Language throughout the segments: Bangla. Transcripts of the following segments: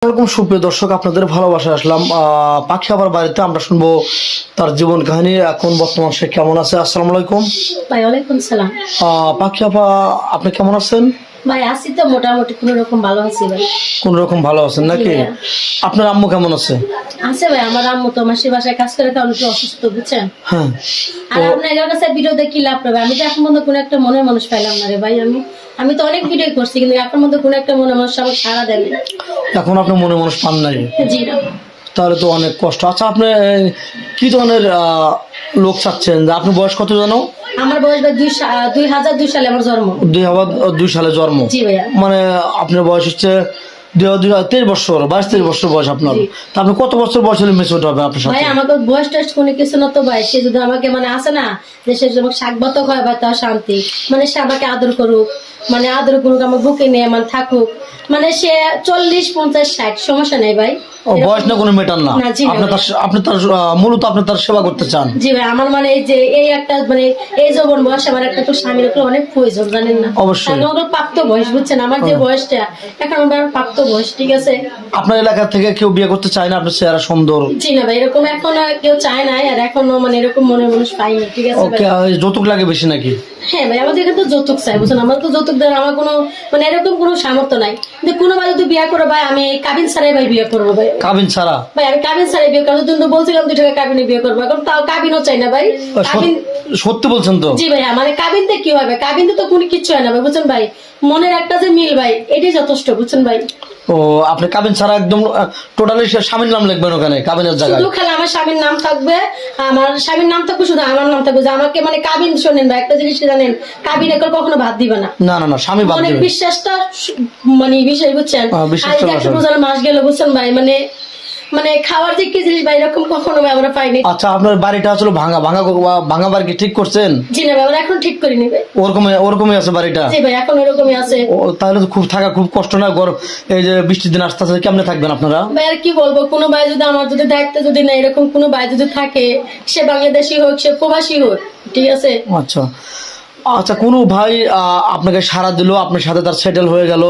এরকম সুপ্রিয় দর্শক, আপনাদের ভালোবাসা আসলাম পাখি আবার বাড়িতে। আমরা শুনবো তার জীবন কাহিনী, এখন বর্তমান সে কেমন আছে। আসসালামু আলাইকুম। ভাই ওয়ালাইকুম সালাম। পাখি আপা, আপনি কেমন আছেন? ভাই আছি তো মোটামুটি কোন রকম ভালো আছি ভাই। কোন রকম ভালো আছেন নাকি? আপনার আম্মু কেমন আছে? আছে ভাই, আমার আম্মু তো মাসির বাসায় কাজ করে, কারণ একটু অসুস্থ, বুঝছেন। হ্যাঁ, আর আপনার কাছে ভিডিও দেখি লাভ পাবে, আমি তো এখন মধ্যে কোনো একটা মনের মানুষ পাইলাম না রে ভাই। আমি তো অনেক ভিডিও করছি, কিন্তু এখন মধ্যে কোনো একটা মনের মানুষ আমাকে সারা দেয় না। এখন আপনি মনে মানুষ পান নাই? জি না। তাহলে তো অনেক কষ্ট। আচ্ছা, আপনি কি ধরনের লোক চাচ্ছেন? যে আপনি বয়স কত জানো? আমার বয়স ভাই 2002 সালে আমার জন্ম। 2002 সালে জন্ম? জি ভাইয়া। মানে আপনার বয়স হচ্ছে 23 বছর, 22-23 বছর বয়স আপনার। তা আপনি কত বছর বয়স হলে মেচুরিটি হবে আপনার সাথে? ভাই আমাকে বয়স টেস্ট কোনো কিছু না তো ভাই। সে যদি আমাকে মানে আসে না যে সে যদি শাক ভাতক হয় ভাই, তাও শান্তি। মানে সে আমাকে আদর করুক, মানে আদর করুক, আমার বুকে নিয়ে মানে থাকুক। মানে সে 40, 50, 60 সমস্যা নেই ভাই। বয়স না কোনো মেটার না। আপনি তার মূলত আপনি তার সেবা করতে চান? জি ভাই, আমার মানে এই যে এই একটা মানে এই যৌবন বয়স আমার একটা তো স্বামীর উপর অনেক প্রয়োজন, জানেন না? অবশ্যই। আমার প্রাপ্ত বয়স, বুঝছেন। আমার যে বয়সটা এখন আমার প্রাপ্ত বয়স, ঠিক আছে। আপনার এলাকা থেকে কেউ বিয়ে করতে চায় না? আপনার চেহারা সুন্দর। জি না ভাই, এরকম এখন কেউ চায় না, আর এখনো মানে এরকম মনে মানুষ পাইনি, ঠিক আছে ভাই। ওকে, যৌতুক লাগে বেশি নাকি? হ্যাঁ ভাই, আমাদের এখানে তো যৌতুক চাই, বুঝছেন। আমার তো যৌতুক দেওয়ার আমার কোনো মানে এরকম কোনো সামর্থ্য নাই। কিন্তু কোনো ভাই যদি বিয়ে করো ভাই, আমি কাবিন ছাড়াই ভাই বিয়ে করবো ভাই। কাবিন ছাড়া? ভাই আমি কাবিন ছাড়াই বিয়ে করবো। তুমি তো বলছিলাম 2 টাকা কাবিনে বিয়ে করবো, এখন তাও কাবিনও চাই না ভাই। কাবিন সত্যি বলছেন তো? জি ভাই, মানে কাবিনতে কি হবে? কাবিনতে তো কোনো কিছু হয় না ভাই, বুঝছেন ভাই। মনের একটা যে মিল ভাই, এটাই যথেষ্ট, বুঝছেন ভাই। ও, আপনি কাবিন ছাড়া একদম টোটালি স্বামীর নাম লিখবেন ওখানে কাবিনের জায়গায়? শুধু খালি আমার স্বামীর নাম থাকবে, আমার স্বামীর নাম থাকবে, শুধু আমার নাম থাকবে। যে আমাকে মানে কাবিন, শোনেন ভাই একটা জিনিস জানেন, কাবিন একর কখনো ভাত দিবে না। না না না, স্বামী ভাত অনেক দিবে। বিশ্বাসটা মানে বিশেষ, বুঝছেন। বিশ্বাসটা আর একটা রোজার মাস গেল, বুঝছেন ভাই, মানে মানে খাওয়ার যে কি জিনিস ভাই, এরকম কখনো ভাই আমরা পাইনি। আচ্ছা, আপনার বাড়িটা আসলে ভাঙা ভাঙা ভাঙা বাড়ি কি ঠিক করছেন? জি না ভাই, আমরা এখন ঠিক করিনি ভাই। ওরকমই আছে বাড়িটা? জি ভাই, এখন এরকমই আছে। তাহলে তো খুব থাকা খুব কষ্ট না? গরম, এই যে বৃষ্টির দিন আসতে আসতে কেমনে থাকবেন আপনারা? ভাই আর কি বলবো, কোনো ভাই যদি আমার যদি দায়িত্ব যদি না এরকম কোনো ভাই যদি থাকে, সে বাংলাদেশি হোক, সে প্রবাসী হোক, ঠিক আছে। আচ্ছা আচ্ছা, কোনো ভাই আপনাকে সাড়া দিল, আপনার সাথে তার সেটেল হয়ে গেল,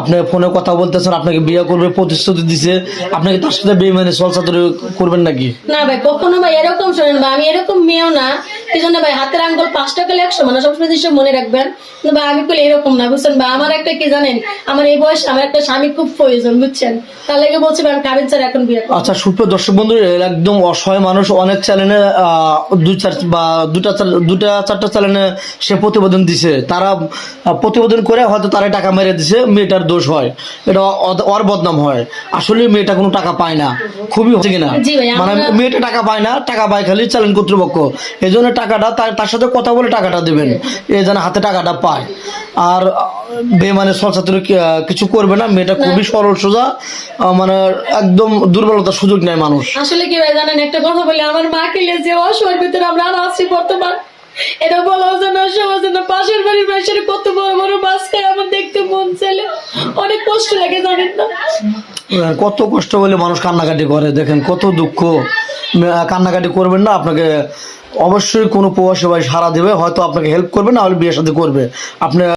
আপনি ফোনে কথা বলতেছেন, আপনাকে বিয়ে করবে প্রতিশ্রুতি দিছে, আপনাকে তার সাথে বেইমানি চলচাতুরি করবেন নাকি? না ভাই, কখনো ভাই এরকম শোনেন ভাই, আমি এরকম মেয়েও না। এই জন্য ভাই হাতের আঙ্গুল 5 টাকা 100 মানে সবসময় জিনিস মনে রাখবেন। কিন্তু ভাই আমি বলি এরকম না, বুঝছেন ভাই। আমার একটা কি জানেন, আমার এই বয়স আমার একটা স্বামী খুব প্রয়োজন, বুঝছেন। তার লেগে বলছি ভাই আমি কাবিন ছাড়া এখন বিয়ে করব। আচ্ছা, সুপ্রিয় দর্শক বন্ধু, একদম অসহায় মানুষ, অনেক চ্যানেলে 2-4টা চ্যানেলে সে প্রতিবেদন দিছে। তারা প্রতিবেদন করে হয়তো তারা টাকা মেরে দিছে, মেয়েটার দোষ হয়, এটা ওর বদনাম হয়। আসলে মেয়েটা কোনো টাকা পায় না, খুবই হচ্ছে কিনা, জি ভাই, মানে মেয়েটা টাকা পায় না, টাকা পায় খালি চ্যানেল কর্তৃপক্ষ। এই জন্য টাকাটা তার সাথে কথা বলে টাকাটা দেবেন, এই যেন হাতে টাকাটা পায়। আর বেমানে সলসাতুরি কিছু করবে না। মেয়েটা খুবই সরল সোজা, মানে একদম দুর্বলতার সুযোগ নেয় মানুষ। আসলে কি ভাই জানেন, একটা কথা বলি, আমার মা খেলে যে অসহায়ের ভিতরে আমরা আছি বর্তমান, এটা বলা যায় না, সমাজ না। পাশের বাড়ির মানুষের কত বড় বড় মাছ খায়, আমার দেখতে মন চাইলে অনেক কষ্ট লাগে, জানেন না? কত কষ্ট হলে মানুষ কান্নাকাটি করে, দেখেন কত দুঃখ। কান্নাকাটি করবেন না। আপনাকে অবশ্যই কোনো প্রবাসী ভাই সাড়া দেবে, হয়তো আপনাকে হেল্প করবে, না হলে বিয়ে শাদী করবে। আপনি